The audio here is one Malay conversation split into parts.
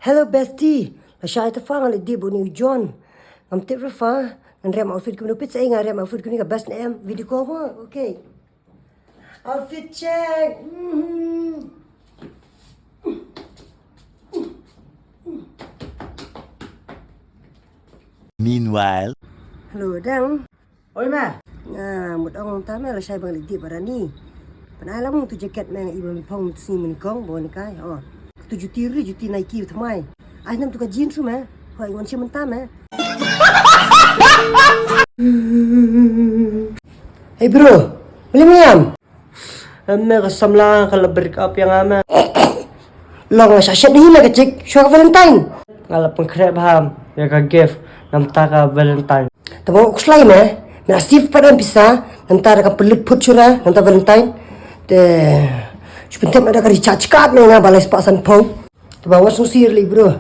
Hello bestie, siya ito fa nga di bo ni John. Ngam tip fa, ngan rem outfit ko nupit sa nga rem outfit ko ni ka best na video call mo. Okay. Outfit check. Meanwhile, Hello dang. Oi ma, Một ông ta mẹ là sai bằng lịch tiệp ở đây. Bạn ai lắm tu jacket mẹ ibu phong sini menikong bawa nikai. Oh, tu juti Nike thamai. Ai nam tu ka jeans tu mẹ. Hoi ngon si mentah mẹ. Hey bro, beli miam. emme kasam lang kalau break up yang ama. Long sa shit ni lah kecik. Show Valentine. Kalau pengkrep ham, ya ka gift nam taka Valentine. Tamo kuslai mẹ. Nasif pada bisa. Nanti ada pelit put curah. Nanti Valentine. Sebentar ada kali recharge card ni nga balai sepasan pau. Bawa susir li bro.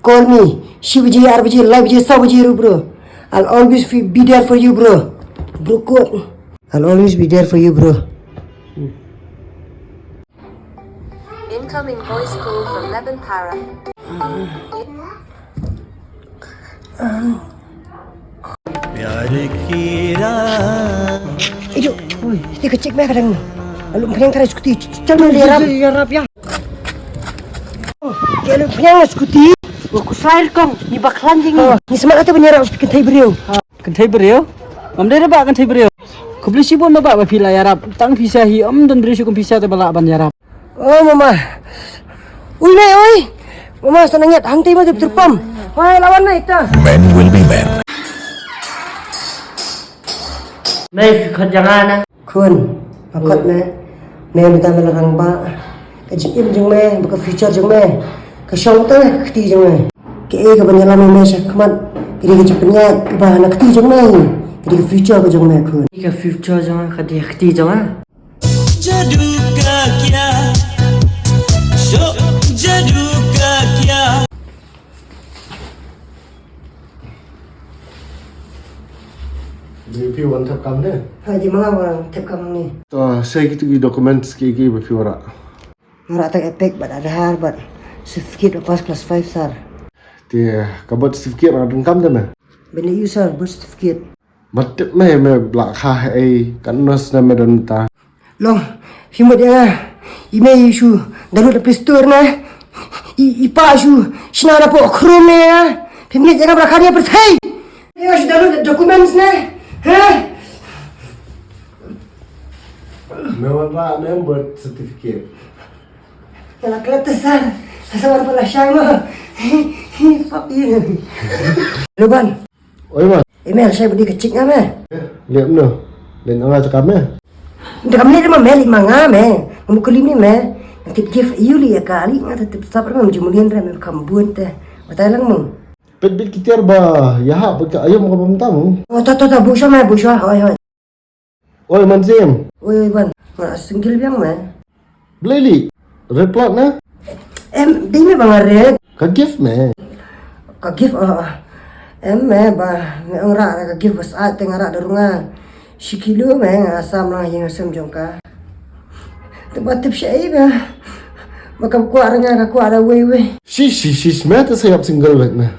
Call me. She biji, R biji, live biji, sa biji bro. I'll always be there for you bro. Bro quote. I'll always be there for you bro. Incoming voice call from Leban Para. Itu, oi, kecik meh kadang. Lalu penyang tarik skuti, jangan lihat. Ya rap ya. Kalau penyang skuti, Aku sair kong, ni bakalan jing. ni semak atau penyerap kentai beriau. Kentai beriau. Am dere ba kentai beriau. Kubli sibon ma ba pila ya rap. Tang bisa hi am dan dere syukum bisa te bala ban ya rap. Oh mama. Ui meh, oi. Mama senangnya hang tiba terpam. Wah lawan na itu. men will be men. Mai khat jangan na. Kun, pakot na. Meh minta melarang ba. Kajim jeng meh, buka future jeng meh. Kasyong tang keti jeng meh. Ke ka banyalan meh syakmat. Kiri kecipnya kebahan keti jeng meh. Kiri future ka jeng meh kun. Ika future jangan khati khati jangan. जादू का क्या शो जादू का क्या Review one tap kam ne. Haji mga orang tip kamu ni. To saya gitu ki documents ki review ora. Mara tak epek bat ada har bat. Certificate lepas kelas 5 sar. Ti kabat certificate ra dun kam me. Benda you sar birth certificate. Mat me bla kha ai kan nos na me don ta. Long, fimo dia. Ime isu dalu de pistor na. Ipa isu sinara po krum na. Pimne jangan berkarya pertai. Ya isu dalu de documents na. Ha? Me wala me birth certificate. Kalau kelihatan sar. Asal pala syang mo. Fuck you. Luban. Oi man. Email saya beri kecik na me. Liam no. Den anga ta kam me. Dah kami ni mah meli manga me. Mukuli ni me. Nanti gift Yuli ya kali ngata tetap sabar mah jumulian ram kambun teh. Batai lang mo. Pet bit kitir ba ya ha ba ayo mo kam tamu. Oh tak busha me busha. Hoi hoi. Oi man sim. Oi ban. Nak singgil biang me. Bleli. Replat na. Di me bangare. Ka gift me. Ka gift me ba me ang ra ka gift bas at teng ra darunga. Sikilo me asam lang yang asam jongka. Tempat tip syai ba. Makam kuat nga ka kuat wei wei. Shi me ta sayap single wet me.